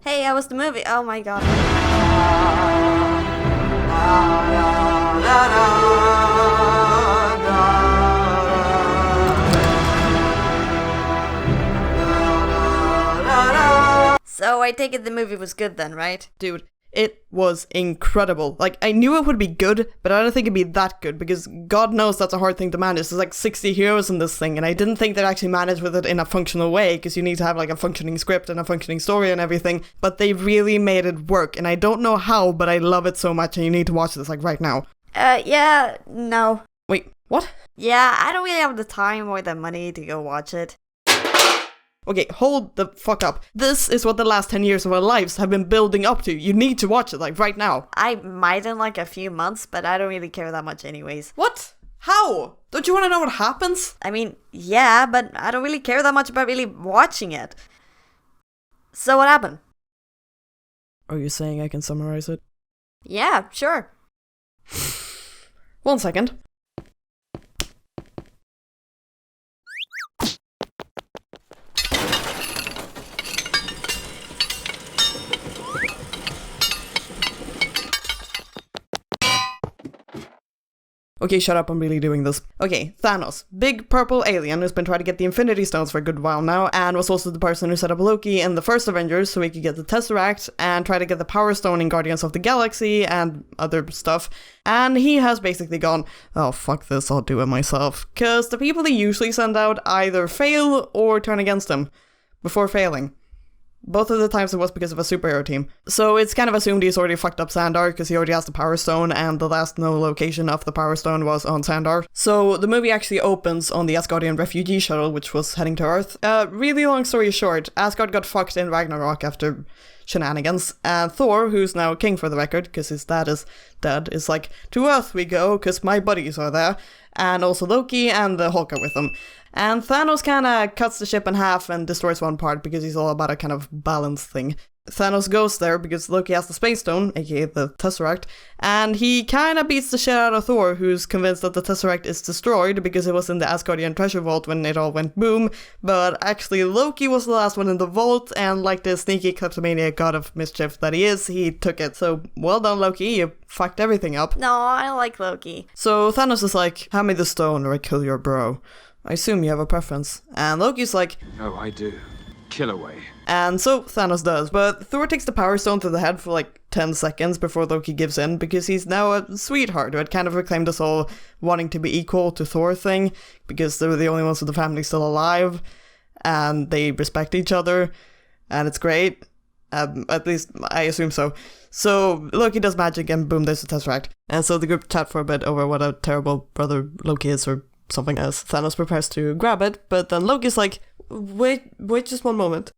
Hey, how was the movie? Oh my god. So I take it the movie was good then, right? Dude, it was incredible. Like, I knew it would be good, but I don't think it'd be that good, because God knows that's a hard thing to manage. There's like 60 heroes in this thing, and I didn't think they'd actually manage with it in a functional way, because you need to have like a functioning script and a functioning story and everything, but they really made it work, and I don't know how, but I love it so much, and you need to watch this like right now. Yeah, no. Wait, what? Yeah, I don't really have the time or the money to go watch it. Okay, hold the fuck up. This is what the last 10 years of our lives have been building up to. You need to watch it, like, right now. I might in like a few months, but I don't really care that much anyways. What? How? Don't you want to know what happens? I mean, yeah, but I don't really care that much about really watching it. So what happened? Are you saying I can summarize it? Yeah, sure. 1 second. Okay, shut up, I'm really doing this. Okay, Thanos. Big purple alien who's been trying to get the Infinity Stones for a good while now, and was also the person who set up Loki in the first Avengers so he could get the Tesseract and try to get the Power Stone in Guardians of the Galaxy and other stuff. And he has basically gone, oh fuck this, I'll do it myself. Cause the people they usually send out either fail or turn against him before failing. Both of the times it was because of a superhero team. So it's kind of assumed he's already fucked up Sandar because he already has the Power Stone, and the last known location of the Power Stone was on Sandar. So the movie actually opens on the Asgardian refugee shuttle, which was heading to Earth. Really long story short, Asgard got fucked in Ragnarok after shenanigans, and Thor, who's now king for the record, because his dad is dead, is like, to Earth we go, because my buddies are there, and also Loki and the Hulk are with them. And Thanos kinda cuts the ship in half and destroys one part because he's all about a kind of balance thing. Thanos goes there because Loki has the Space Stone, aka the Tesseract, and he kinda beats the shit out of Thor, who's convinced that the Tesseract is destroyed because it was in the Asgardian treasure vault when it all went boom, but actually Loki was the last one in the vault, and like the sneaky kleptomaniac god of mischief that he is, he took it. So, well done Loki, you fucked everything up. No, I like Loki. So Thanos is like, hand me the stone or I kill your bro. I assume you have a preference. And Loki's like, oh, I do. Kill away. And so Thanos does, but Thor takes the Power Stone to the head for like 10 seconds before Loki gives in, because he's now a sweetheart who had kind of reclaimed this whole wanting to be equal to Thor thing, because they were the only ones of the family still alive, and they respect each other, and it's great. At least, I assume so. So, Loki does magic, and boom, there's the Tesseract. And so the group chat for a bit over what a terrible brother Loki is, or something else. Thanos prepares to grab it, but then Loki's like, wait just one moment.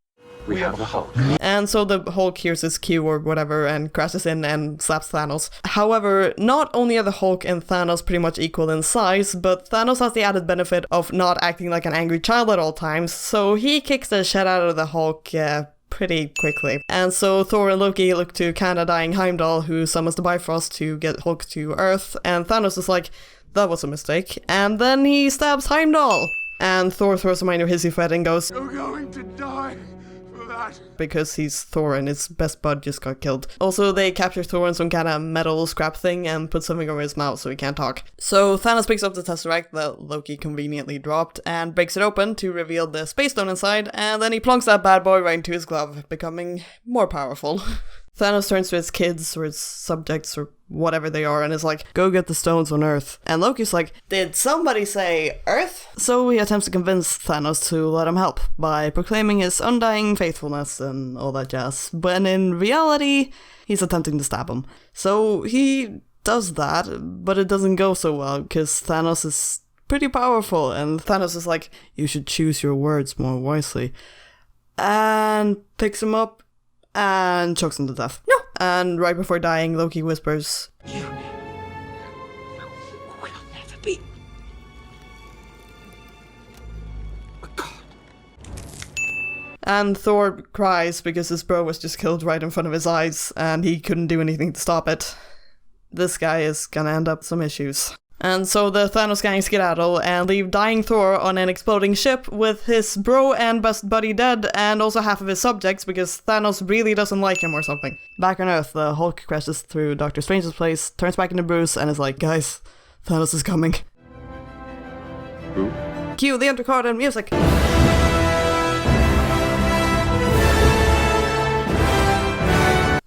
We have the Hulk. And so the Hulk hears his cue or whatever and crashes in and slaps Thanos. However, not only are the Hulk and Thanos pretty much equal in size, but Thanos has the added benefit of not acting like an angry child at all times, so he kicks the shit out of the Hulk, pretty quickly. And so Thor and Loki look to kinda dying Heimdall, who summons the Bifrost to get Hulk to Earth, and Thanos is like, that was a mistake. And then he stabs Heimdall. And Thor throws a minor hissy fit and goes, You're going to die for that. Because he's Thor and his best bud just got killed. Also, they capture Thor in some kind of metal scrap thing and put something over his mouth so he can't talk. So Thanos picks up the Tesseract that Loki conveniently dropped and breaks it open to reveal the Space Stone inside, and then he plonks that bad boy right into his glove, becoming more powerful. Thanos turns to his kids, or his subjects, or whatever they are, and is like, go get the stones on Earth. And Loki's like, did somebody say Earth? So he attempts to convince Thanos to let him help by proclaiming his undying faithfulness and all that jazz. When in reality, he's attempting to stab him. So he does that, but it doesn't go so well, because Thanos is pretty powerful, and Thanos is like, you should choose your words more wisely. And picks him up and chokes him to death. No! And right before dying, Loki whispers, You will never be. Oh, God. and Thor cries because his bro was just killed right in front of his eyes, and he couldn't do anything to stop it. This guy is gonna end up some issues. And so the Thanos gang skedaddle and leave dying Thor on an exploding ship with his bro and best buddy dead and also half of his subjects because Thanos really doesn't like him or something. Back on Earth, the Hulk crashes through Doctor Strange's place, turns back into Bruce, and is like, guys, Thanos is coming. Who? Cue the undercard and music.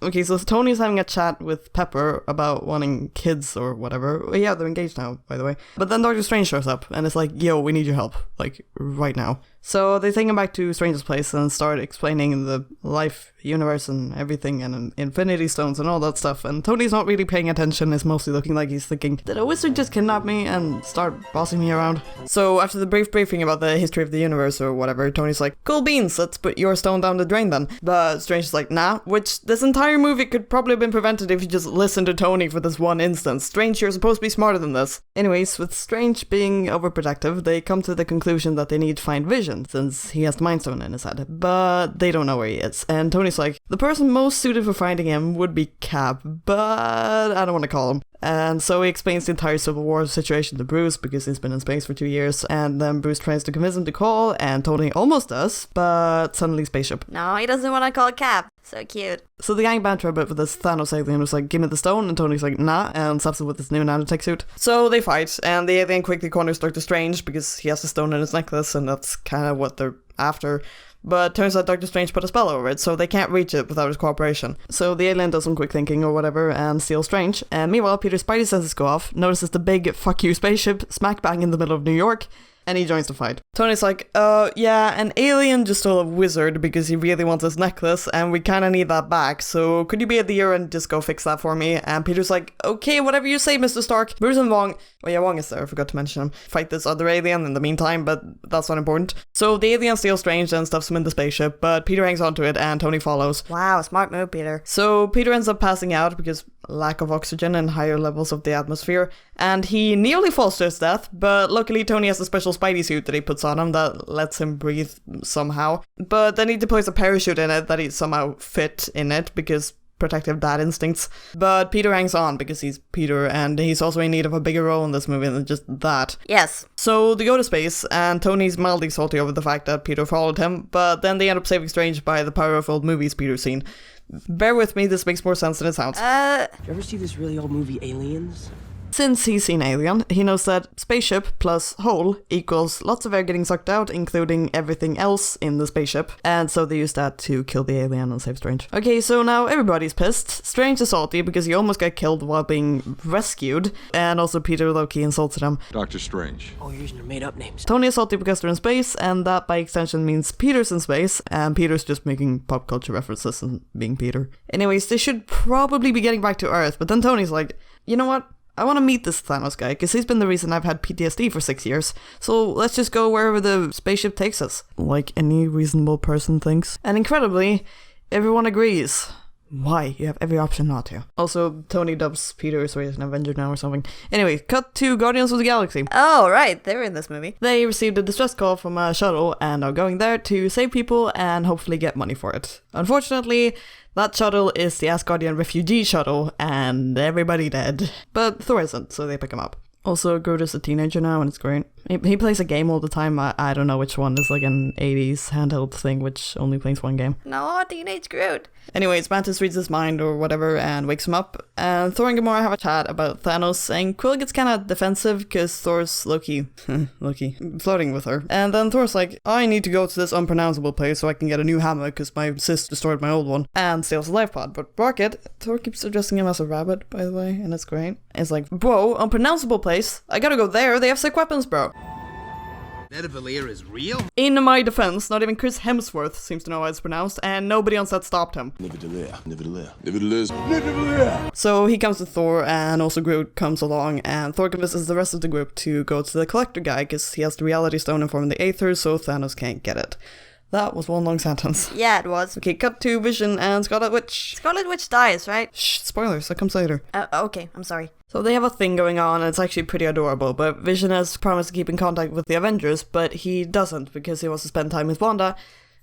Okay, so Tony's having a chat with Pepper about wanting kids or whatever. Yeah, they're engaged now, by the way. But then Doctor Strange shows up and it's like, yo, we need your help. Like, right now. So they take him back to Strange's place and start explaining the life, universe, and everything, and Infinity Stones and all that stuff. And Tony's not really paying attention, is mostly looking like he's thinking, did a wizard just kidnap me and start bossing me around? So after the brief briefing about the history of the universe or whatever, Tony's like, cool beans, let's put your stone down the drain then. But Strange is like, nah, which this entire movie could probably have been prevented if you just listened to Tony for this one instance. Strange, you're supposed to be smarter than this. Anyways, with Strange being overprotective, they come to the conclusion that they need to find Vision, since he has the Mind Stone in his head, but they don't know where he is. And Tony's like, the person most suited for finding him would be Cap, but I don't want to call him. And so he explains the entire Civil War situation to Bruce because he's been in space for 2 years, and then Bruce tries to convince him to call, and Tony almost does, but suddenly spaceship. No, he doesn't want to call Cap. So cute. So the gang banter a bit with this Thanos alien who's like, give me the stone, and Tony's like, nah, and slaps him with his new nanotech suit. So they fight, and the alien quickly corners Doctor Strange because he has the stone in his necklace, and that's kind of what they're after. But turns out Doctor Strange put a spell over it, so they can't reach it without his cooperation. So the alien does some quick thinking or whatever and steals Strange. And meanwhile, Peter's spidey senses go off, notices the big fuck you spaceship smack bang in the middle of New York, and he joins the fight. Tony's like, yeah, an alien just stole a wizard because he really wants his necklace, and we kinda need that back, so could you be a dear and just go fix that for me? And Peter's like, okay, whatever you say, Mr. Stark. Bruce and Wong, well, yeah, Wong is there, I forgot to mention him, fight this other alien in the meantime, but that's not important. So the alien steals Strange and stuffs him in the spaceship, but Peter hangs onto it and Tony follows. Wow, smart move, Peter. So Peter ends up passing out because lack of oxygen and higher levels of the atmosphere, and he nearly falls to his death, but luckily Tony has a special spidey suit that he puts on him that lets him breathe somehow. But then he deploys a parachute in it that he somehow fit in it because protective dad instincts. But Peter hangs on because he's Peter, and he's also in need of a bigger role in this movie than just that. Yes. So they go to space, and Tony's mildly salty over the fact that Peter followed him, but then they end up saving Strange by the power of old movies Peter's seen. Bear with me, this makes more sense than it sounds. Did you ever see this really old movie, Aliens? Since he's seen Alien, he knows that spaceship plus hole equals lots of air getting sucked out, including everything else in the spaceship, and so they use that to kill the alien and save Strange. Okay, so now everybody's pissed. Strange is salty because he almost got killed while being rescued, and also Peter low-key insulted him. Doctor Strange. Oh, you're using your made-up names. Tony is salty because they're in space, and that by extension means Peter's in space, and Peter's just making pop culture references and being Peter. Anyways, they should probably be getting back to Earth, but then Tony's like, you know what? I want to meet this Thanos guy, because he's been the reason I've had PTSD for 6 years, so let's just go wherever the spaceship takes us. Like any reasonable person thinks. And incredibly, everyone agrees. Why? You have every option not to. Also, Tony dubs Peter so he's an Avenger now or something. Anyway, cut to Guardians of the Galaxy. Oh, right, they were in this movie. They received a distress call from a shuttle and are going there to save people and hopefully get money for it. Unfortunately, that shuttle is the Asgardian refugee shuttle, and everybody dead. But Thor isn't, so they pick him up. Also, Groot is a teenager now, and it's great. He plays a game all the time. I don't know which one. It's like an 80s handheld thing, which only plays one game. No, teenage Groot. Anyways, Mantis reads his mind or whatever and wakes him up. And Thor and Gamora have a chat about Thanos, and Quill gets kind of defensive because Thor's Loki, flirting with her. And then Thor's like, I need to go to this unpronounceable place so I can get a new hammer because my sis destroyed my old one, and steals a life pod. But Rocket, Thor keeps addressing him as a rabbit, by the way, and it's great. It's like, bro, unpronounceable place? I gotta go there, they have sick weapons, bro. Nidavellir is real? In my defense, not even Chris Hemsworth seems to know how it's pronounced, and nobody on set stopped him. So he comes to Thor, and also Groot comes along, and Thor convinces the rest of the group to go to the Collector guy, because he has the Reality Stone in form of the Aether, so Thanos can't get it. That was one long sentence. Yeah, it was. Okay, cut to Vision and Scarlet Witch. Scarlet Witch dies, right? Shh, spoilers, that comes later. Okay, I'm sorry. So they have a thing going on, and it's actually pretty adorable, but Vision has promised to keep in contact with the Avengers, but he doesn't because he wants to spend time with Wanda,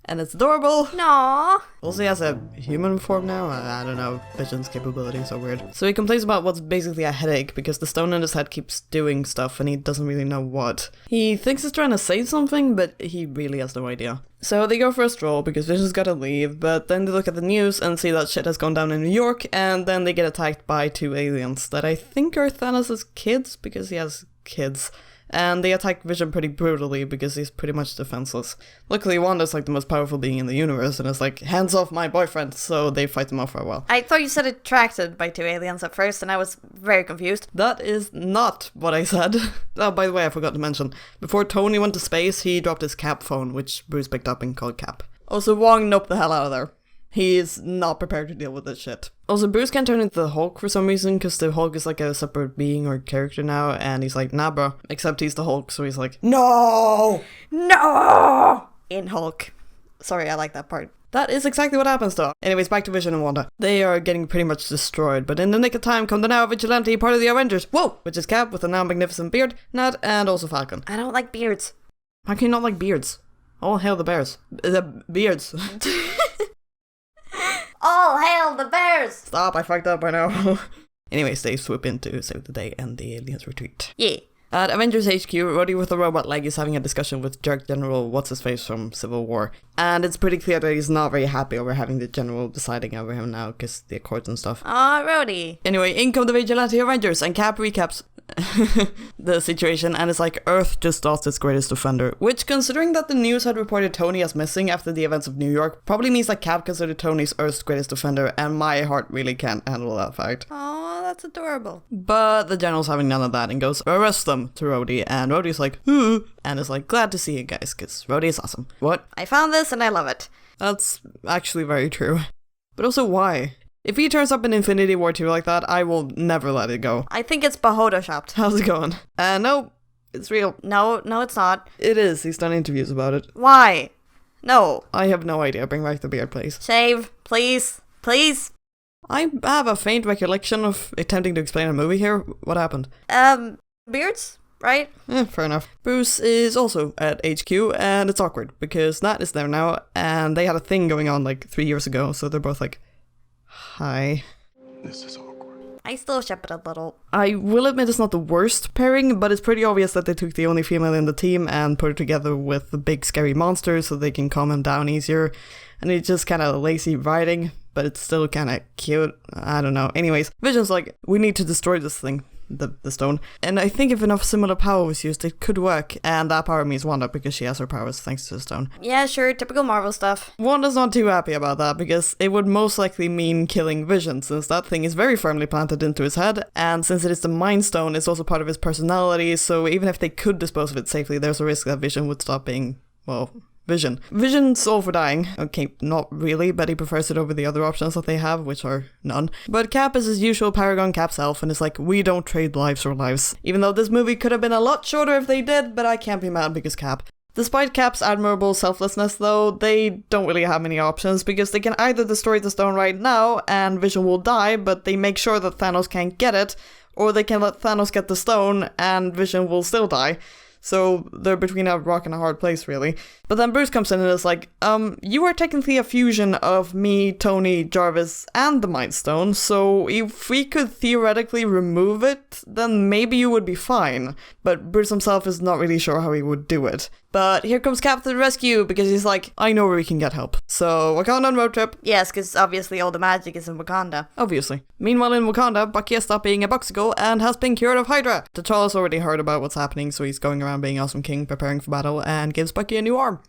and it's adorable. No. Also, he has a human form now. I don't know, Vision's capabilities are weird. So he complains about what's basically a headache because the stone in his head keeps doing stuff and he doesn't really know what. He thinks he's trying to say something, but he really has no idea. So they go for a stroll because Vision's gotta leave, but then they look at the news and see that shit has gone down in New York, and then they get attacked by 2 aliens that I think are Thanos' kids because he has kids. And they attack Vision pretty brutally because he's pretty much defenseless. Luckily, Wanda's like the most powerful being in the universe and is like, hands off my boyfriend, so they fight him off for a while. I thought you said attracted by 2 aliens at first, and I was very confused. That is not what I said. Oh, by the way, I forgot to mention, before Tony went to space, he dropped his Cap phone, which Bruce picked up and called Cap. Also, Wong noped the hell out of there. He is not prepared to deal with this shit. Also, Bruce can't turn into the Hulk for some reason, because the Hulk is like a separate being or character now, and he's like, nah bro, except he's the Hulk, so he's like, no! No! In Hulk. Sorry, I like that part. That is exactly what happens though. Anyways, back to Vision and Wanda. They are getting pretty much destroyed, but in the nick of time come the now vigilante part of the Avengers, whoa! Which is Cap with a now magnificent beard, Nat, and also Falcon. I don't like beards. How can you not like beards? All hail the bears. The beards. All hail the bears! Stop, I fucked up, I know. Anyways, they swoop in to save the day and the aliens retreat. Yeah. At Avengers HQ, Rhodey with a robot leg is having a discussion with Jerk General What's-His-Face from Civil War. And it's pretty clear that he's not very happy over having the General deciding over him now, because the Accords and stuff. Aw, Rhodey. Anyway, in come the Vigilante Avengers, and Cap recaps the situation, and it's like, Earth just lost its greatest defender. Which, considering that the news had reported Tony as missing after the events of New York, probably means that Cap considered Tony's Earth's greatest defender, and my heart really can't handle that fact. Aw, that's adorable. But the General's having none of that and goes, arrest them, to Rhodey, and Rhodey's like, ooh, and is like, glad to see you guys, because Rhodey is awesome. What? I found this and I love it. That's actually very true. But also, why? If he turns up in Infinity War 2 like that, I will never let it go. I think it's Photoshopped. How's it going? No, it's real. No, it's not. It is. He's done interviews about it. Why? No. I have no idea. Bring back the beard, please. Save, please. Please. I have a faint recollection of attempting to explain a movie here. What happened? Beards, right? Fair enough. Bruce is also at HQ, and it's awkward, because Nat is there now, and they had a thing going on like 3 years ago, so they're both like, hi. This is awkward. I still ship it a little. I will admit it's not the worst pairing, but it's pretty obvious that they took the only female in the team and put her together with the big scary monster so they can calm him down easier. And it's just kind of lazy writing, but it's still kind of cute. I don't know. Anyways, Vision's like, we need to destroy this thing. The stone. And I think if enough similar power was used, it could work. And that power means Wanda, because she has her powers thanks to the stone. Yeah, sure, typical Marvel stuff. Wanda's not too happy about that, because it would most likely mean killing Vision, since that thing is very firmly planted into his head, and since it is the Mind Stone, it's also part of his personality, so even if they could dispose of it safely, there's a risk that Vision would stop being, well, Vision. Vision's all for dying. Okay, not really, but he prefers it over the other options that they have, which are none. But Cap is his usual Paragon Cap self, and is like, we don't trade lives for lives. Even though this movie could have been a lot shorter if they did, but I can't be mad because Cap. Despite Cap's admirable selflessness though, they don't really have many options, because they can either destroy the stone right now, and Vision will die, but they make sure that Thanos can't get it, or they can let Thanos get the stone, and Vision will still die. So they're between a rock and a hard place, really. But then Bruce comes in and is like, you are technically a fusion of me, Tony, Jarvis, and the Mind Stone, so if we could theoretically remove it, then maybe you would be fine. But Bruce himself is not really sure how he would do it. But here comes Cap to the rescue, because he's like, I know where we can get help. So, Wakanda road trip. Yes, because obviously all the magic is in Wakanda. Obviously. Meanwhile in Wakanda, Bucky has stopped being a Buxicle and has been cured of Hydra. T'Challa's already heard about what's happening, so he's going around being Awesome King, preparing for battle, and gives Bucky a new arm.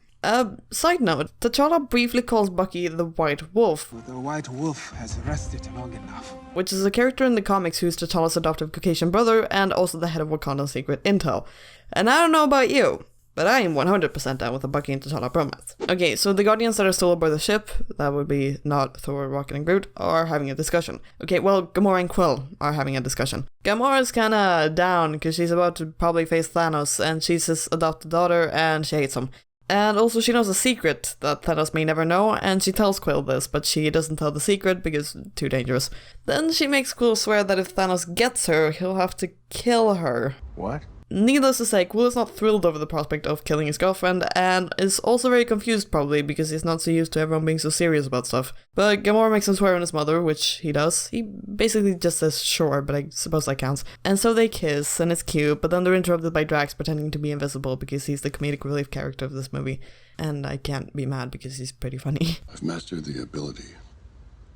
Side note, T'Challa briefly calls Bucky the White Wolf. The White Wolf has rested long enough. Which is a character in the comics who's T'Challa's adoptive Caucasian brother and also the head of Wakanda's secret intel. And I don't know about you, but I am 100% down with a Bucky and T'Challa bromance. Okay, so the Guardians that are still aboard the ship, that would be not Thor, Rocket, and Groot, are having a discussion. Okay, well, Gamora and Quill are having a discussion. Gamora's kinda down, because she's about to probably face Thanos, and she's his adopted daughter, and she hates him. And also she knows a secret that Thanos may never know, and she tells Quill this, but she doesn't tell the secret because too dangerous. Then she makes Quill swear that if Thanos gets her, he'll have to kill her. What? Needless to say, Quill is not thrilled over the prospect of killing his girlfriend, and is also very confused probably because he's not so used to everyone being so serious about stuff. But Gamora makes him swear on his mother, which he does. He basically just says sure, but I suppose that counts. And so they kiss, and it's cute, but then they're interrupted by Drax pretending to be invisible because he's the comedic relief character of this movie. And I can't be mad because he's pretty funny. I've mastered the ability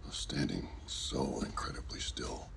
of standing so incredibly still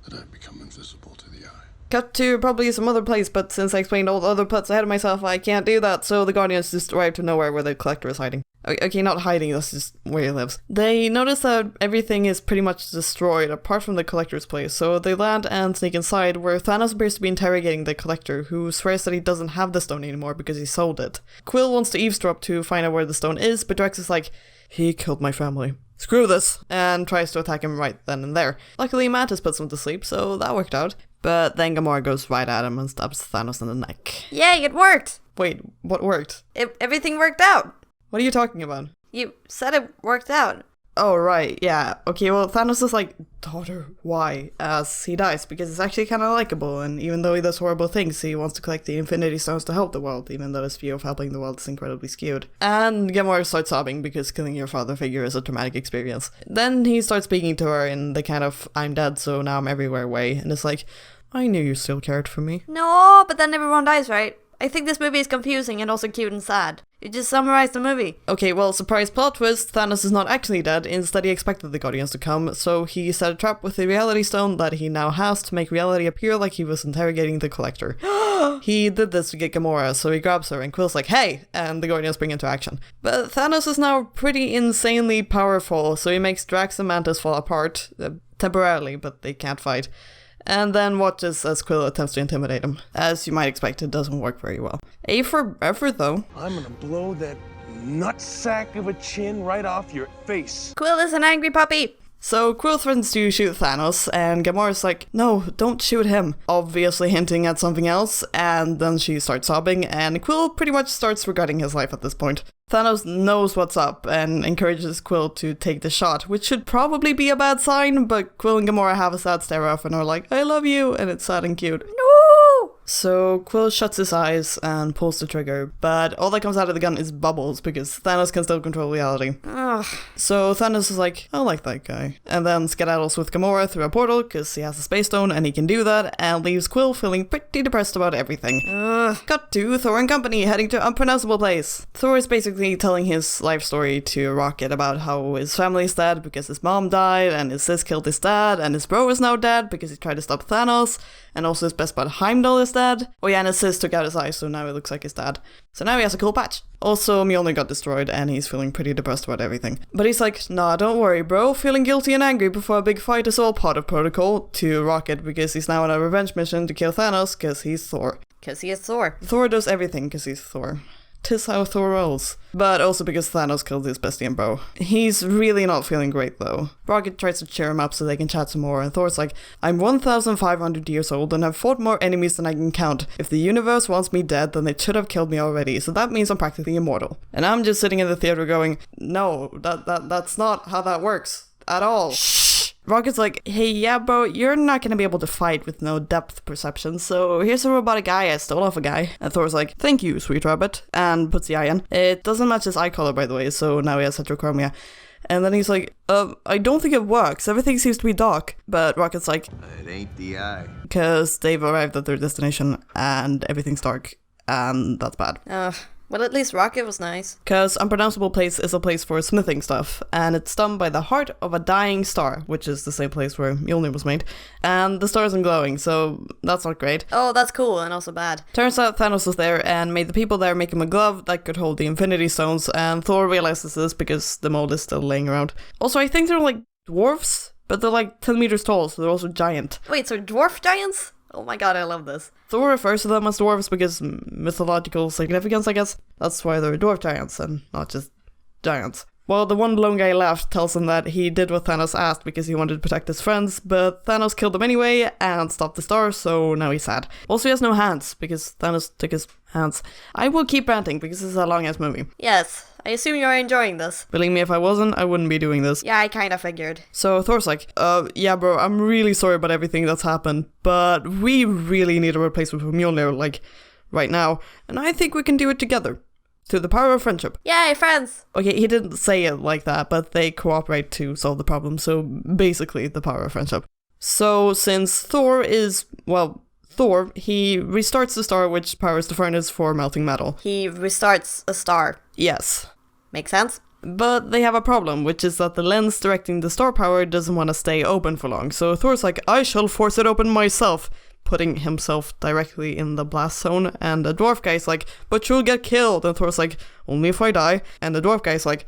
that I've become invisible to the eye. Cut to probably some other place, but since I explained all the other plots ahead of myself, I can't do that, so the Guardians just arrive to nowhere where the Collector is hiding. Okay, not hiding, that's just where he lives. They notice that everything is pretty much destroyed, apart from the Collector's place, so they land and sneak inside, where Thanos appears to be interrogating the Collector, who swears that he doesn't have the stone anymore because he sold it. Quill wants to eavesdrop to find out where the stone is, but Drax is like, he killed my family. Screw this, and tries to attack him right then and there. Luckily, Mantis puts him to sleep, so that worked out. But then Gamora goes right at him and stabs Thanos in the neck. Yay, it worked! Wait, what worked? Everything worked out! What are you talking about? You said it worked out. Oh, right, yeah. Okay, well, Thanos is like, daughter, why? As he dies, because he's actually kind of likable, and even though he does horrible things, he wants to collect the Infinity Stones to help the world, even though his view of helping the world is incredibly skewed. And Gamora starts sobbing because killing your father figure is a traumatic experience. Then he starts speaking to her in the kind of, I'm dead, so now I'm everywhere way, and it's like, I knew you still cared for me. No, but then everyone dies, right? I think this movie is confusing and also cute and sad. You just summarized the movie. Okay, well, surprise plot twist, Thanos is not actually dead, instead he expected the Guardians to come, so he set a trap with the Reality Stone that he now has to make reality appear like he was interrogating the Collector. He did this to get Gamora, so he grabs her and Quill's like, hey, and the Guardians bring into action. But Thanos is now pretty insanely powerful, so he makes Drax and Mantis fall apart, temporarily, but they can't fight. And then watches as Quill attempts to intimidate him. As you might expect, it doesn't work very well. A for effort, though. I'm gonna blow that nutsack of a chin right off your face. Quill is an angry puppy. So Quill threatens to shoot Thanos, and Gamora's like, no, don't shoot him, obviously hinting at something else, and then she starts sobbing, and Quill pretty much starts regretting his life at this point. Thanos knows what's up, and encourages Quill to take the shot, which should probably be a bad sign, but Quill and Gamora have a sad stare-off and are like, I love you, and it's sad and cute. No! So Quill shuts his eyes and pulls the trigger, but all that comes out of the gun is bubbles because Thanos can still control reality. Ugh. So Thanos is like, I like that guy. And then skedaddles with Gamora through a portal because he has a space stone and he can do that, and leaves Quill feeling pretty depressed about everything. Cut to Thor and company heading to unpronounceable place. Thor is basically telling his life story to Rocket about how his family is dead because his mom died, and his sis killed his dad, and his bro is now dead because he tried to stop Thanos, and also his best bud Heimdall is dead. Oh yeah, and his sis took out his eye, so now it looks like his dad. So now he has a cool patch. Also, Mjolnir got destroyed, and he's feeling pretty depressed about everything. But he's like, nah, don't worry, bro. Feeling guilty and angry before a big fight is all part of protocol, to Rocket because he's now on a revenge mission to kill Thanos because he's Thor. Because he is Thor. Thor does everything because he's Thor. 'Tis how Thor rolls. But also because Thanos killed his bestie and bro. He's really not feeling great though. Rocket tries to cheer him up so they can chat some more, and Thor's like, I'm 1,500 years old and have fought more enemies than I can count. If the universe wants me dead, then it should have killed me already, so that means I'm practically immortal. And I'm just sitting in the theater going, no, that's not how that works. At all. Rocket's like, hey, yeah, bro, you're not gonna be able to fight with no depth perception, so here's a robotic eye I stole off a guy. And Thor's like, thank you, sweet rabbit, and puts the eye in. It doesn't match his eye color, by the way, so now he has heterochromia. And then he's like, I don't think it works. Everything seems to be dark. But Rocket's like, It ain't the eye. because they've arrived at their destination, and everything's dark, and that's bad. Well, at least Rocket was nice. Because Unpronounceable Place is a place for smithing stuff, and it's done by the heart of a dying star, which is the same place where Mjolnir was made, and the star isn't glowing, so that's not great. Oh, that's cool and also bad. Turns out Thanos was there and made the people there make him a glove that could hold the Infinity Stones, and Thor realizes this because the mold is still laying around. Also, I think they're like dwarfs, but they're like 10 meters tall, so they're also giant. Wait, so dwarf giants? Oh my god, I love this. Thor refers to them as dwarves because mythological significance, I guess. That's why they're dwarf giants and not just giants. Well, the one lone guy left tells him that he did what Thanos asked because he wanted to protect his friends, but Thanos killed him anyway and stopped the star, so now he's sad. Also, he has no hands because Thanos took his hands. I will keep ranting because this is a long-ass movie. Yes, I assume you're enjoying this. Believe me, if I wasn't, I wouldn't be doing this. Yeah, I kinda figured. So Thor's like, yeah bro, I'm really sorry about everything that's happened, but we really need a replacement for Mjolnir, like, right now, and I think we can do it together. Through the power of friendship. Yay, friends! Okay, he didn't say it like that, but they cooperate to solve the problem, so basically the power of friendship. So since Thor, he restarts the star which powers the furnace for melting metal. He restarts a star. Yes. Makes sense? But they have a problem, which is that the lens directing the star power doesn't want to stay open for long, so Thor's like, I shall force it open myself, putting himself directly in the blast zone, and the dwarf guy's like, but you'll get killed, and Thor's like, only if I die, and the dwarf guy's like,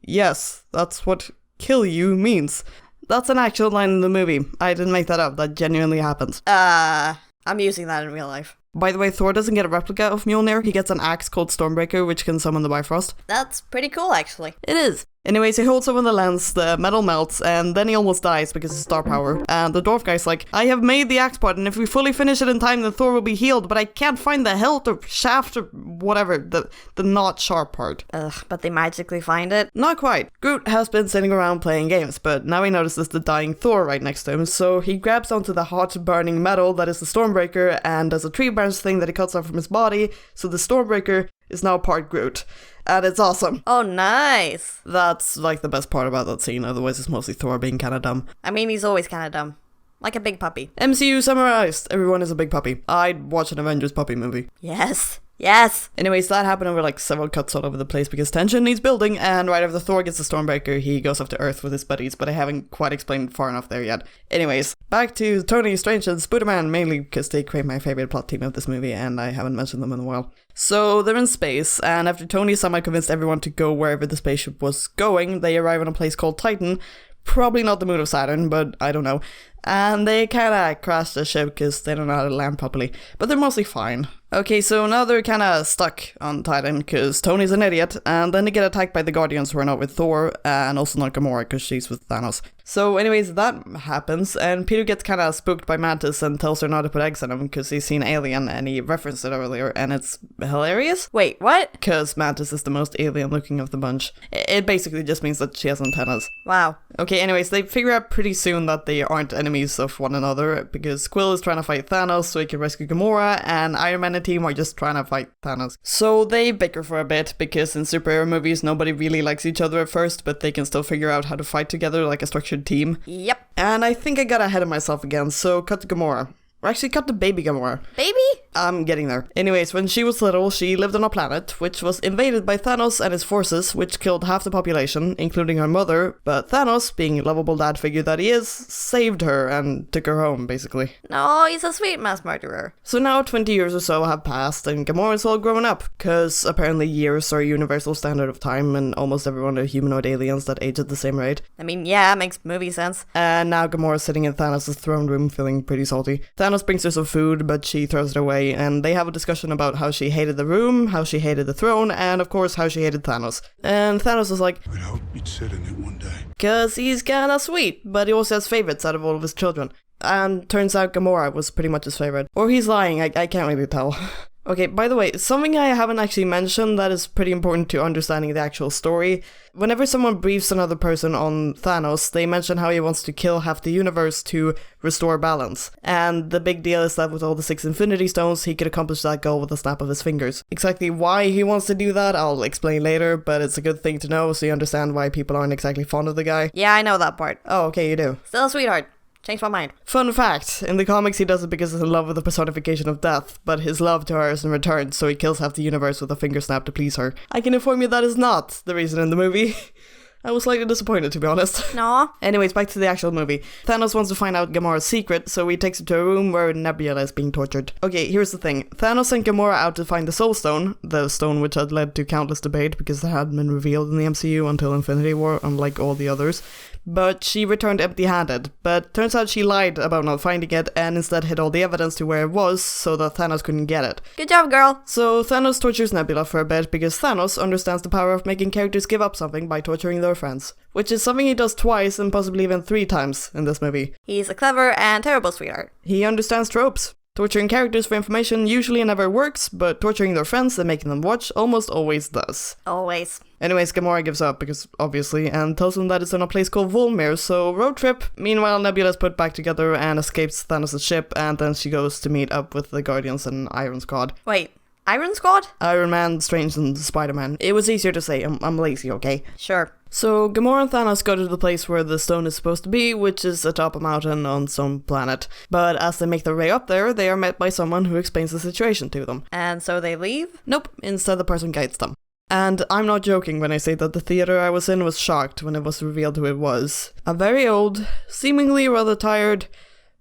yes, that's what kill you means. That's an actual line in the movie. I didn't make that up, that genuinely happens. I'm using that in real life. By the way, Thor doesn't get a replica of Mjolnir, he gets an axe called Stormbreaker, which can summon the Bifrost. That's pretty cool, actually. It is. Anyways, he holds open the lens, the metal melts, and then he almost dies because of star power. And the dwarf guy's like, I have made the axe part, and if we fully finish it in time, then Thor will be healed, but I can't find the hilt or shaft or whatever, the not sharp part. Ugh, but they magically find it. Not quite. Groot has been sitting around playing games, but now he notices the dying Thor right next to him, so he grabs onto the hot burning metal that is the Stormbreaker and does a tree branch thing that he cuts off from his body, so the Stormbreaker is now part Groot. And it's awesome. Oh, nice. That's like the best part about that scene, otherwise it's mostly Thor being kinda dumb. I mean, he's always kinda dumb. Like a big puppy. MCU summarized. Everyone is a big puppy. I'd watch an Avengers puppy movie. Yes. Yes. Anyways, that happened over like several cuts all over the place because tension needs building, and right after Thor gets the Stormbreaker, he goes off to Earth with his buddies, but I haven't quite explained far enough there yet. Anyways, back to Tony, Strange, and Spider-Man, mainly because they create my favorite plot team of this movie, and I haven't mentioned them in a while. So they're in space, and after Tony somehow convinced everyone to go wherever the spaceship was going, they arrive on a place called Titan. Probably not the moon of Saturn, but I don't know. And they kinda crash the ship because they don't know how to land properly. But they're mostly fine. Okay, so now they're kinda stuck on Titan because Tony's an idiot, and then they get attacked by the Guardians who are not with Thor, and also not Gamora because she's with Thanos. So anyways, that happens, and Peter gets kinda spooked by Mantis and tells her not to put eggs in him because he's seen Alien and he referenced it earlier, and it's hilarious. Wait, what? Because Mantis is the most alien looking of the bunch. It basically just means that she has antennas. Wow. Okay, anyways, they figure out pretty soon that they aren't enemies of one another because Quill is trying to fight Thanos so he can rescue Gamora, and Iron Man and team are just trying to fight Thanos. So they bicker for a bit because in superhero movies nobody really likes each other at first, but they can still figure out how to fight together like a structured team. Yep. And I think I got ahead of myself again, so cut to Gamora. Or actually, cut to baby Gamora. Baby? I'm getting there. Anyways, when she was little, she lived on a planet which was invaded by Thanos and his forces, which killed half the population, including her mother, but Thanos, being a lovable dad figure that he is, saved her and took her home, basically. No, he's a sweet mass murderer. So now 20 years or so have passed, and Gamora's all grown up, because apparently years are a universal standard of time, and almost everyone are humanoid aliens that age at the same rate. I mean, yeah, makes movie sense. And now Gamora's sitting in Thanos' throne room feeling pretty salty. Thanos brings her some food, but she throws it away, and they have a discussion about how she hated the room, how she hated the throne, and of course how she hated Thanos. And Thanos is like, I'd hope you'd sit in it one day. cause he's kinda sweet, but he also has favorites out of all of his children. And turns out Gamora was pretty much his favorite. Or he's lying, I can't really tell. Okay, by the way, something I haven't actually mentioned that is pretty important to understanding the actual story. Whenever someone briefs another person on Thanos, they mention how he wants to kill half the universe to restore balance. And the big deal is that with all the 6 Infinity Stones, he could accomplish that goal with a snap of his fingers. Exactly why he wants to do that, I'll explain later, but it's a good thing to know so you understand why people aren't exactly fond of the guy. Yeah, I know that part. Oh, okay, you do. Still a sweetheart. Changed my mind. Fun fact, in the comics he does it because he's in love with the personification of death, but his love to her is in return, so he kills half the universe with a finger snap to please her. I can inform you that is not the reason in the movie. I was slightly disappointed, to be honest. No. Anyways, back to the actual movie. Thanos wants to find out Gamora's secret, so he takes her to a room where Nebula is being tortured. Okay, here's the thing. Thanos sent Gamora out to find the Soul Stone, the stone which had led to countless debate because it hadn't been revealed in the MCU until Infinity War, unlike all the others. But she returned empty-handed. But turns out she lied about not finding it and instead hid all the evidence to where it was so that Thanos couldn't get it. Good job, girl. So Thanos tortures Nebula for a bit because Thanos understands the power of making characters give up something by torturing their friends. Which is something he does twice and possibly even 3 times in this movie. He's a clever and terrible sweetheart. He understands tropes. Torturing characters for information usually never works, but torturing their friends and making them watch almost always does. Always. Anyways, Gamora gives up, because obviously, and tells them that it's on a place called Volmir, so road trip. Meanwhile, Nebula's put back together and escapes Thanos' ship, and then she goes to meet up with the Guardians and Iron Squad. Wait, Iron Squad? Iron Man, Strange, and Spider-Man. It was easier to say, I'm lazy, okay? Sure. So, Gamora and Thanos go to the place where the stone is supposed to be, which is atop a mountain on some planet. But as they make their way up there, they are met by someone who explains the situation to them. And so they leave? Nope, instead the person guides them. And I'm not joking when I say that the theater I was in was shocked when it was revealed who it was. A very old, seemingly rather tired,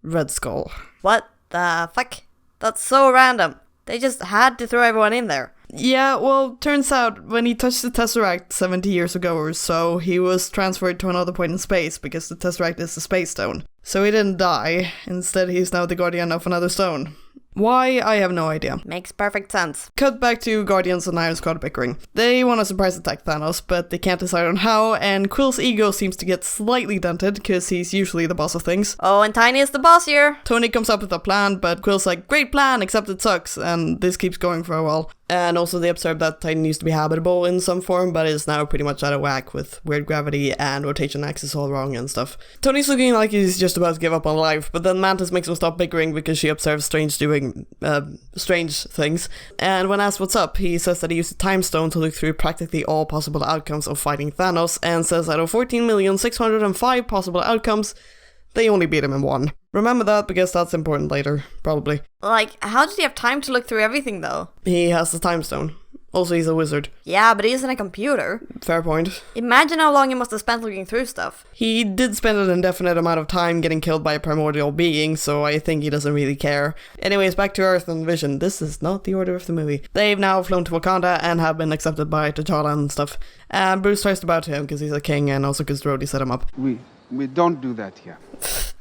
Red Skull. What the fuck? That's so random. They just had to throw everyone in there. Yeah, well, turns out when he touched the Tesseract 70 years ago or so, he was transferred to another point in space because the Tesseract is a space stone. So he didn't die. Instead, he's now the guardian of another stone. Why? I have no idea. Makes perfect sense. Cut back to Guardians and Iron Squad bickering. They want to surprise attack Thanos, but they can't decide on how, and Quill's ego seems to get slightly dented, because he's usually the boss of things. Oh, and Tiny is the boss here. Tony comes up with a plan, but Quill's like, great plan, except it sucks, and this keeps going for a while. And also they observe that Titan used to be habitable in some form, but is now pretty much out of whack with weird gravity and rotation axis all wrong and stuff. Tony's looking like he's just about to give up on life, but then Mantis makes him stop bickering because she observes Strange doing strange things. And when asked what's up, he says that he used a time stone to look through practically all possible outcomes of fighting Thanos, and says out of 14,605 possible outcomes, they only beat him in one. Remember that, because that's important later, probably. Like, how did he have time to look through everything, though? He has the time stone. Also, he's a wizard. Yeah, but he isn't a computer. Fair point. Imagine how long he must have spent looking through stuff. He did spend an indefinite amount of time getting killed by a primordial being, so I think he doesn't really care. Anyways, back to Earth and Vision. This is not the order of the movie. They've now flown to Wakanda and have been accepted by T'Challa and stuff. And Bruce tries to bow to him because he's a king and also because Rhodey set him up. We don't do that here.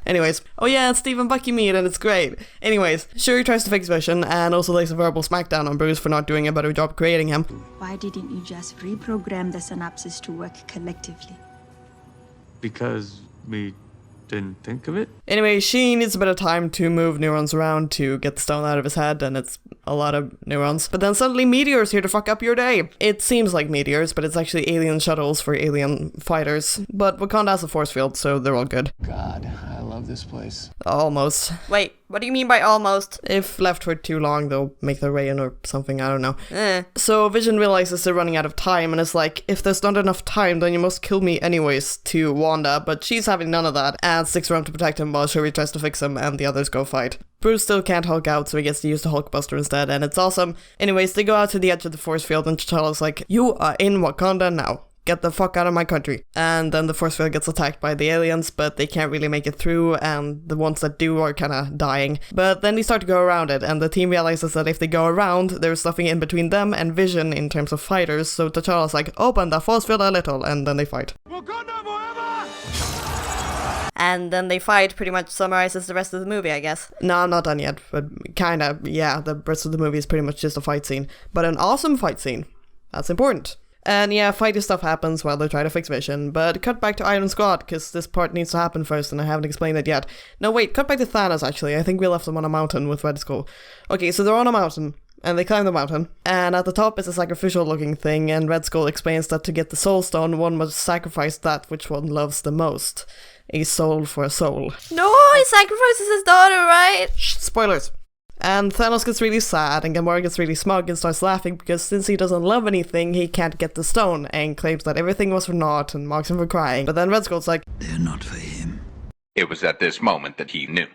Anyways, oh yeah, it's Steve and Bucky meet and it's great. Anyways, Shuri tries to fix Vision and also lays a verbal smackdown on Bruce for not doing a better job creating him. Why didn't you just reprogram the synapses to work collectively? Because we didn't think of it? Anyway, she needs a bit of time to move neurons around to get the stone out of his head, and it's a lot of neurons. But then suddenly meteors here to fuck up your day. It seems like meteors, but it's actually alien shuttles for alien fighters. But Wakanda has a force field, so they're all good. God, I love this place. Almost. Wait, what do you mean by almost? If left for too long, they'll make their way in or something, I don't know. So Vision realizes they're running out of time and is like, if there's not enough time, then you must kill me anyways, to Wanda, but she's having none of that and sticks around to protect him while Shuri tries to fix him and the others go fight. Bruce still can't Hulk out, so he gets to use the Hulkbuster instead, and it's awesome. Anyways, they go out to the edge of the force field and T'Challa's like, you are in Wakanda now. Get the fuck out of my country. And then the force field gets attacked by the aliens, but they can't really make it through, and the ones that do are kinda dying. But then they start to go around it, and the team realizes that if they go around, there's nothing in between them and Vision in terms of fighters, so T'Challa's like, open the force field a little, and then they fight. Wakanda forever! And then they fight pretty much summarizes the rest of the movie, I guess. No, I'm not done yet, but kinda, yeah, the rest of the movie is pretty much just a fight scene. But an awesome fight scene. That's important. And yeah, fighty stuff happens while they try to fix Vision, but cut back to Iron Squad, because this part needs to happen first and I haven't explained it yet. No, wait, cut back to Thanos actually. I think we left them on a mountain with Red Skull. Okay, so they're on a mountain, and they climb the mountain, and at the top is a sacrificial looking thing, and Red Skull explains that to get the Soul Stone, one must sacrifice that which one loves the most. A soul for a soul. No, he sacrifices his daughter, right? Shh, spoilers. And Thanos gets really sad, and Gamora gets really smug and starts laughing because since he doesn't love anything, he can't get the stone, and claims that everything was for naught and mocks him for crying. But then Red Skull's like, they're not for him. It was at this moment that he knew.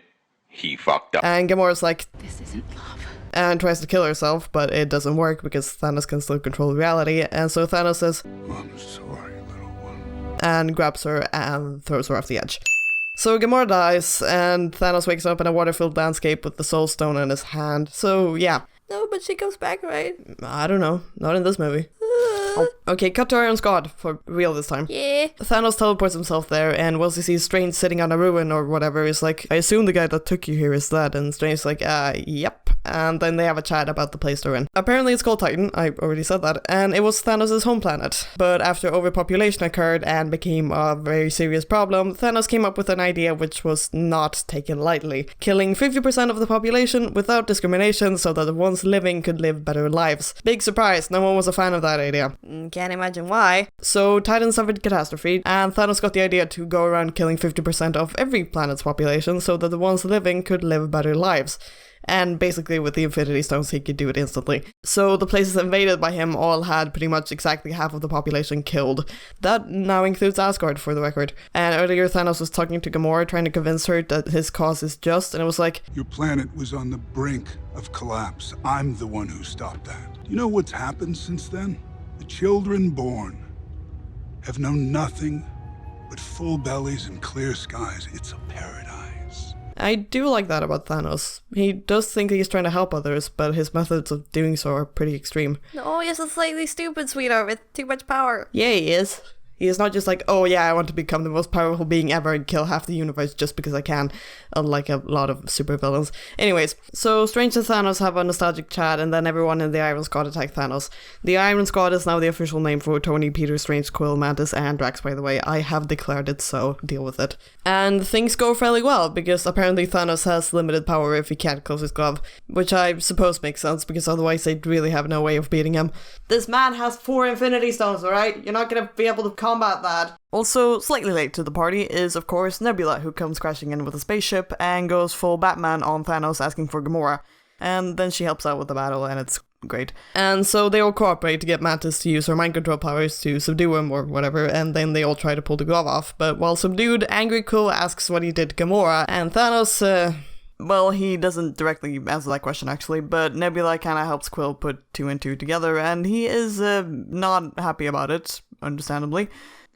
He fucked up. And Gamora's like, This isn't love. and tries to kill herself, but it doesn't work because Thanos can still control reality, and so Thanos says, I'm sorry, little one. and grabs her and throws her off the edge. So Gamora dies, and Thanos wakes up in a water-filled landscape with the Soul Stone in his hand. So yeah. No, but she comes back, right? I don't know. Not in this movie. Okay, cut to Iron Squad, for real this time. Yeah. Thanos teleports himself there, and once he sees Strange sitting on a ruin or whatever, he's like, I assume the guy that took you here is dead, and Strange's like, yep. and then they have a chat about the place they're in. Apparently it's called Titan, I already said that, and it was Thanos' home planet. But after overpopulation occurred and became a very serious problem, Thanos came up with an idea which was not taken lightly, killing 50% of the population without discrimination so that the ones living could live better lives. Big surprise, no one was a fan of that idea. Can't imagine why. So Titan suffered catastrophe, and Thanos got the idea to go around killing 50% of every planet's population so that the ones living could live better lives. And basically with the Infinity Stones he could do it instantly. So the places invaded by him all had pretty much exactly half of the population killed. That now includes Asgard, for the record. And earlier Thanos was talking to Gamora, trying to convince her that his cause is just, and it was like, your planet was on the brink of collapse. I'm the one who stopped that. You know what's happened since then? The children born have known nothing but full bellies and clear skies. It's a paradise. I do like that about Thanos. He does think he's trying to help others, but his methods of doing so are pretty extreme. No, he's a slightly stupid sweetheart with too much power. Yeah, he is. He is not just like, oh yeah, I want to become the most powerful being ever and kill half the universe just because I can, unlike a lot of supervillains. Anyways, so Strange and Thanos have a nostalgic chat, and then everyone in the Iron Squad attack Thanos. The Iron Squad is now the official name for Tony, Peter, Strange, Quill, Mantis, and Drax, by the way. I have declared it, so deal with it. And things go fairly well, because apparently Thanos has limited power if he can't close his glove, which I suppose makes sense, because otherwise they'd really have no way of beating him. This man has 4 Infinity Stones, alright? You're not gonna be able to combat that. Also, slightly late to the party is, of course, Nebula, who comes crashing in with a spaceship and goes full Batman on Thanos asking for Gamora. And then she helps out with the battle, and it's great. And so they all cooperate to get Mantis to use her mind control powers to subdue him or whatever, and then they all try to pull the glove off. But while subdued, angry Quill asks what he did to Gamora, and Thanos, well, he doesn't directly answer that question actually, but Nebula kinda helps Quill put 2 and 2 together, and he is, not happy about it, understandably.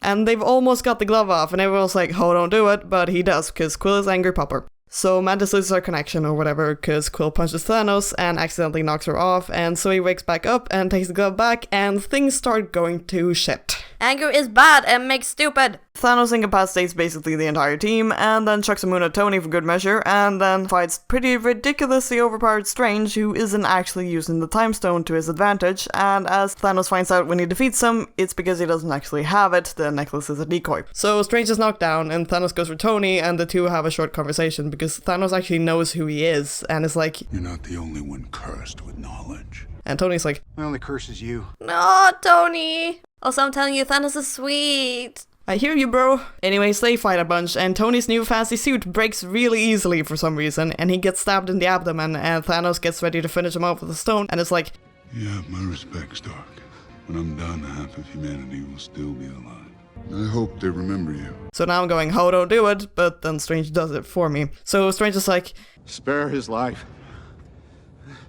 And they've almost got the glove off, and everyone's like, oh, don't do it, but he does, because Quill is angry popper. So Mantis loses her connection or whatever, because Quill punches Thanos and accidentally knocks her off, and so he wakes back up and takes the glove back, and things start going to shit. Anger is bad and makes stupid. Thanos incapacitates basically the entire team, and then chucks a moon at Tony for good measure, and then fights pretty ridiculously overpowered Strange, who isn't actually using the time stone to his advantage, and as Thanos finds out when he defeats him, it's because he doesn't actually have it, the necklace is a decoy. So Strange is knocked down, and Thanos goes for Tony, and the two have a short conversation, because Thanos actually knows who he is, and is like, you're not the only one cursed with knowledge. And Tony's like, My only curse is you. No, Tony. Also, I'm telling you, Thanos is sweet. I hear you, bro. Anyways, they fight a bunch, and Tony's new fancy suit breaks really easily for some reason, and he gets stabbed in the abdomen, and Thanos gets ready to finish him off with a stone, and it's like, You have my respect, Stark. When I'm done, half of humanity will still be alive. I hope they remember you. So now I'm going, oh, don't do it, but then Strange does it for me. So Strange is like, spare his life,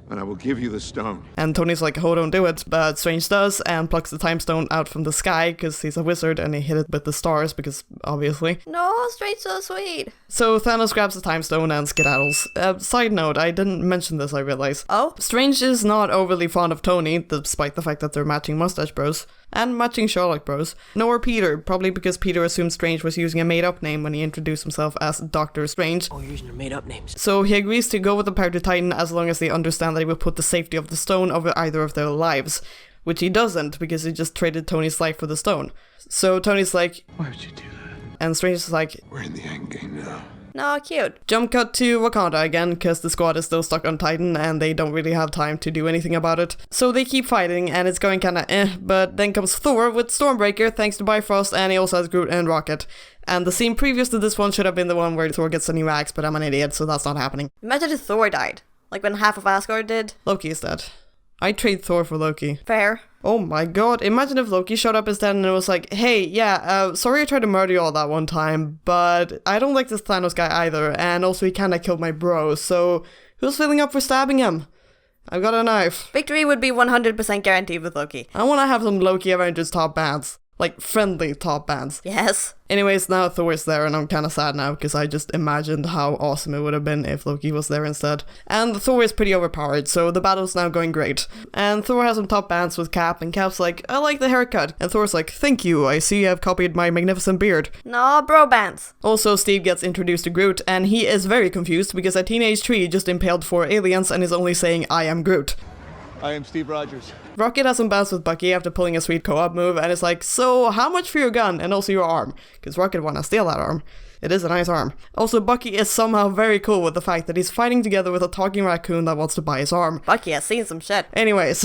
and I will give you the stone. And Tony's like, oh, don't do it, but Strange does, and plucks the time stone out from the sky, because he's a wizard, and he hit it with the stars, because obviously. No, Strange so sweet. So Thanos grabs the time stone and skedaddles. Side note, I didn't mention this, I realize. Oh? Strange is not overly fond of Tony, despite the fact that they're matching mustache bros. And matching Sherlock bros. Nor Peter, probably because Peter assumed Strange was using a made-up name when he introduced himself as Dr. Strange. Oh, you're using your made-up names. So he agrees to go with the pair to Titan as long as they understand that he will put the safety of the stone over either of their lives. Which he doesn't, because he just traded Tony's life for the stone. So Tony's like, why would you do that? And Strange is like, we're in the end game now. No, cute. Jump cut to Wakanda again, because the squad is still stuck on Titan and they don't really have time to do anything about it. So they keep fighting and it's going kinda but then comes Thor with Stormbreaker thanks to Bifrost, and he also has Groot and Rocket. And the scene previous to this one should have been the one where Thor gets a new axe, but I'm an idiot, so that's not happening. Imagine if Thor died. Like when half of Asgard did. Loki is dead. I'd trade Thor for Loki. Fair. Oh my god, imagine if Loki showed up instead and it was like, hey, yeah, sorry I tried to murder you all that one time, but I don't like this Thanos guy either, and also he kinda killed my bro, so who's filling up for stabbing him? I've got a knife. Victory would be 100% guaranteed with Loki. I wanna have some Loki Avengers top bands. Like, friendly top bands. Yes. Anyways, now Thor's there, and I'm kind of sad now because I just imagined how awesome it would have been if Loki was there instead. And Thor is pretty overpowered, so the battle's now going great. And Thor has some top bands with Cap, and Cap's like, I like the haircut. And Thor's like, thank you, I see I've copied my magnificent beard. No, bro bands. Also, Steve gets introduced to Groot, and he is very confused because a teenage tree just impaled 4 aliens and is only saying, I am Groot. I am Steve Rogers. Rocket has some bounce with Bucky after pulling a sweet co-op move, and it's like, so how much for your gun and also your arm? Because Rocket wanna steal that arm. It is a nice arm. Also, Bucky is somehow very cool with the fact that he's fighting together with a talking raccoon that wants to buy his arm. Bucky has seen some shit. Anyways.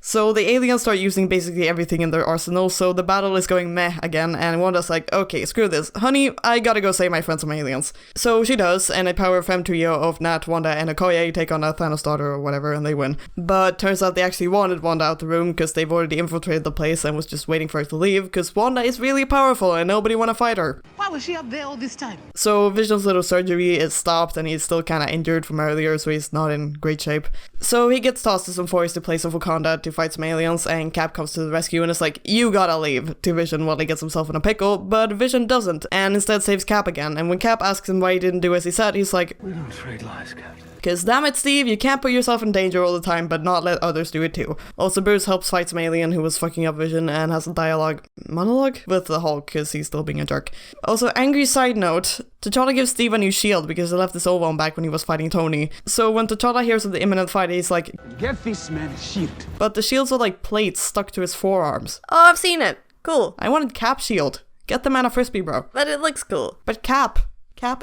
So the aliens start using basically everything in their arsenal, so the battle is going meh again, and Wanda's like, okay, screw this. Honey, I gotta go save my friends from aliens. So she does, and a power fem trio of Nat, Wanda, and Okoye take on a Thanos daughter or whatever, and they win. But turns out they actually wanted Wanda out the room because they've already infiltrated the place and was just waiting for her to leave, because Wanda is really powerful and nobody wanna fight her. Why was she up there all this time? So Vision's little surgery is stopped, and he's still kinda injured from earlier, so he's not in great shape. So he gets tossed to some forested place of Wakanda to fight some aliens, and Cap comes to the rescue and is like, you gotta leave, to Vision while he gets himself in a pickle, but Vision doesn't, and instead saves Cap again, and when Cap asks him why he didn't do as he said, he's like, We don't trade lies, Captain. because damn it, Steve, you can't put yourself in danger all the time, but not let others do it too. Also, Bruce helps fight some alien who was fucking up Vision and has a monologue with the Hulk because he's still being a jerk. Also, angry side note, T'Challa gives Steve a new shield because he left his old one back when he was fighting Tony. So when T'Challa hears of the imminent fight, he's like, Get this man a shield. but the shields are like plates stuck to his forearms. Oh, I've seen it. Cool. I wanted Cap shield. Get the man a frisbee, bro. But it looks cool. But Cap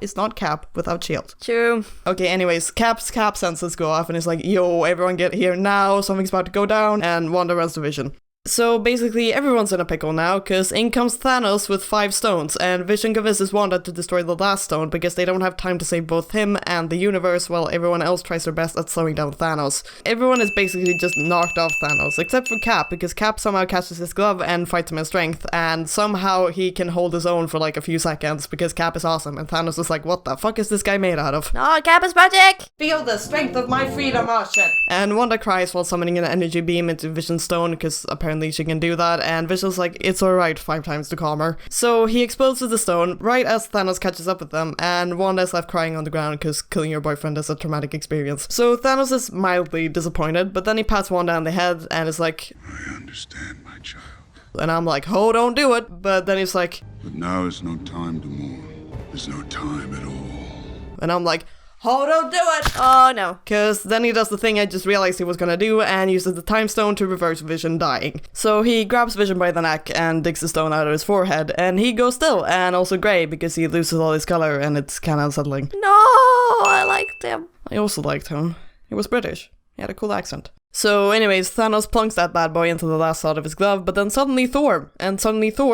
is not Cap without shield. True. Okay, anyways, Cap's Cap senses go off and is like, yo, everyone get here now, something's about to go down, and Wanda runs to Vision. So basically everyone's in a pickle now, cause in comes Thanos with 5 stones, and Vision convinces Wanda to destroy the last stone because they don't have time to save both him and the universe while everyone else tries their best at slowing down Thanos. Everyone is basically just knocked off Thanos, except for Cap, because Cap somehow catches his glove and fights him in strength, and somehow he can hold his own for like a few seconds because Cap is awesome, and Thanos is like, what the fuck is this guy made out of? No, Cap is magic! Feel the strength of my freedom, oh shit! And Wanda cries while summoning an energy beam into Vision's stone, because apparently she can do that, and Vision's like, it's alright 5 times to calm her. So he exposes the stone right as Thanos catches up with them, and Wanda's left crying on the ground because killing your boyfriend is a traumatic experience. So Thanos is mildly disappointed, but then he pats Wanda on the head and is like, I understand, my child. and I'm like, oh, don't do it, but then he's like, But now is no time to mourn. There's no time at all. and I'm like, oh, don't do it! Oh no. Because then he does the thing I just realized he was gonna do and uses the time stone to reverse Vision dying. So he grabs Vision by the neck and digs the stone out of his forehead, and he goes still and also grey because he loses all his color and it's kind of unsettling. No, I liked him. I also liked him. He was British. He had a cool accent. So anyways, Thanos plunks that bad boy into the last slot of his glove, but then suddenly Thor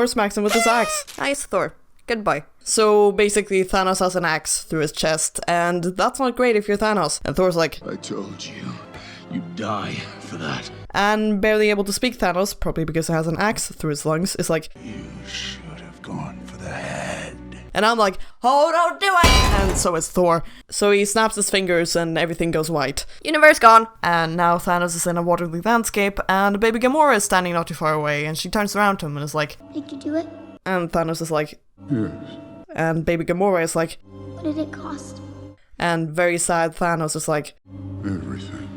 smacks him with his axe. Nice, Thor. Good boy. So basically Thanos has an axe through his chest, and that's not great if you're Thanos. And Thor's like, I told you, you'd die for that. and barely able to speak Thanos, probably because he has an axe through his lungs, is like, You should have gone for the head. and I'm like, oh, don't do it! And so is Thor. So he snaps his fingers and everything goes white. Universe gone. And now Thanos is in a watery landscape, and baby Gamora is standing not too far away, and she turns around to him and is like, Did you do it? and Thanos is like, Yes. and baby Gamora is like, What did it cost? and very sad Thanos is like, Everything.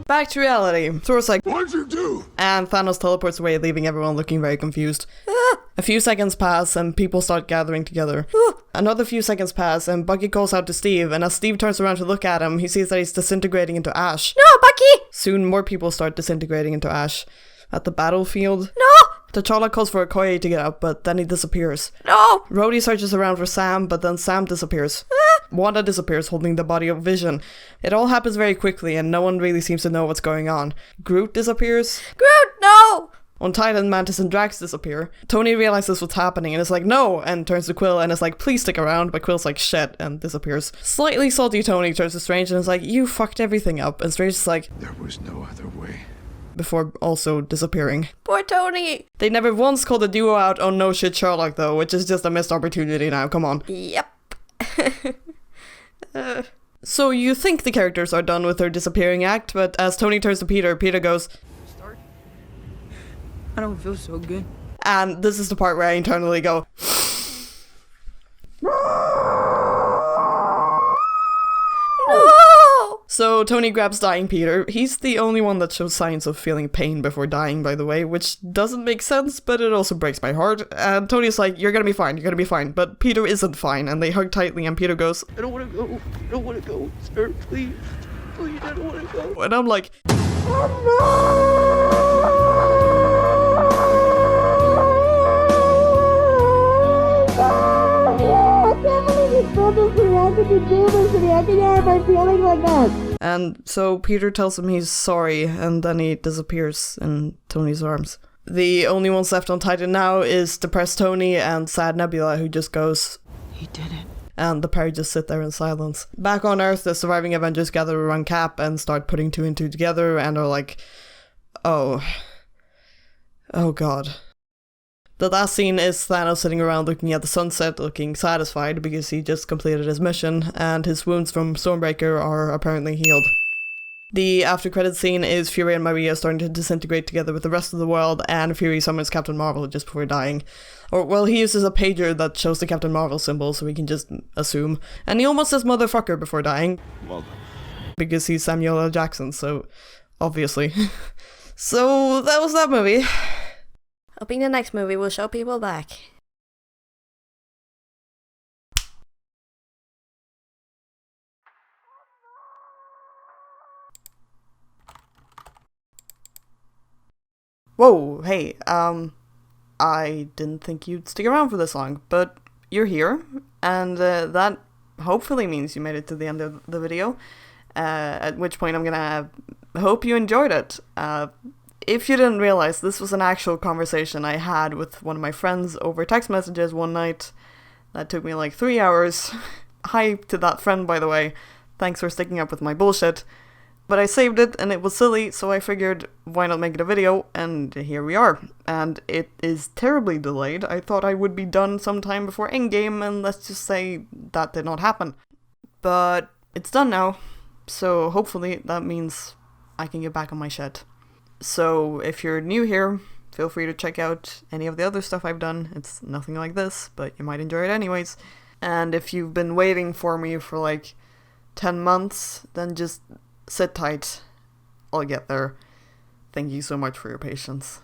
back to reality. Thor's like, What'd you do? and Thanos teleports away, leaving everyone looking very confused. A few seconds pass and people start gathering together. Another few seconds pass and Bucky calls out to Steve, and as Steve turns around to look at him, he sees that he's disintegrating into ash. No, Bucky! Soon more people start disintegrating into ash. At the battlefield, No! T'Challa calls for Okoye to get up, but then he disappears. No! Rhodey searches around for Sam, but then Sam disappears. Wanda disappears holding the body of Vision. It all happens very quickly and no one really seems to know what's going on. Groot disappears. Groot, no! On Titan, Mantis and Drax disappear. Tony realizes what's happening and is like, no, and turns to Quill and is like, please stick around, but Quill's like, shit, and disappears. Slightly salty Tony turns to Strange and is like, you fucked everything up, and Strange is like, There was no other way. before also disappearing. Poor Tony. They never once called the duo out on No Shit Sherlock though, which is just a missed opportunity now, come on. Yep. So you think the characters are done with their disappearing act, but as Tony turns to Peter, Peter goes, I don't feel so good. And this is the part where I internally go, No! So Tony grabs dying Peter. He's the only one that shows signs of feeling pain before dying, by the way, which doesn't make sense, but it also breaks my heart. And Tony's like, you're gonna be fine, you're gonna be fine. But Peter isn't fine, and they hug tightly, and Peter goes, I don't want to go. I don't want to go, sir. Please. Please, I don't want to go. and I'm like, and so Peter tells him he's sorry, and then he disappears in Tony's arms. The only ones left on Titan now is depressed Tony and sad Nebula, who just goes, He did it. and the pair just sit there in silence. Back on Earth, the surviving Avengers gather around Cap and start putting two and two together and are like, oh god. The last scene is Thanos sitting around looking at the sunset, looking satisfied because he just completed his mission, and his wounds from Stormbreaker are apparently healed. The after credits scene is Fury and Maria starting to disintegrate together with the rest of the world, and Fury summons Captain Marvel just before dying. Or, well, he uses a pager that shows the Captain Marvel symbol, so we can just assume. And he almost says motherfucker before dying. Well done. Because he's Samuel L. Jackson, so obviously. So that was that movie. Hoping the next movie will show people back. Whoa, hey, I didn't think you'd stick around for this long, but you're here, and that hopefully means you made it to the end of the video, at which point I'm gonna hope you enjoyed it. If you didn't realize, this was an actual conversation I had with one of my friends over text messages one night. That took me like 3 hours. Hi to that friend, by the way. Thanks for sticking up with my bullshit. But I saved it, and it was silly, so I figured, why not make it a video? And here we are. And it is terribly delayed. I thought I would be done sometime before Endgame, and let's just say that did not happen. But it's done now, so hopefully that means I can get back on my shit. So if you're new here, feel free to check out any of the other stuff I've done. It's nothing like this, but you might enjoy it anyways. And if you've been waiting for me for like 10 months, then just sit tight. I'll get there. Thank you so much for your patience.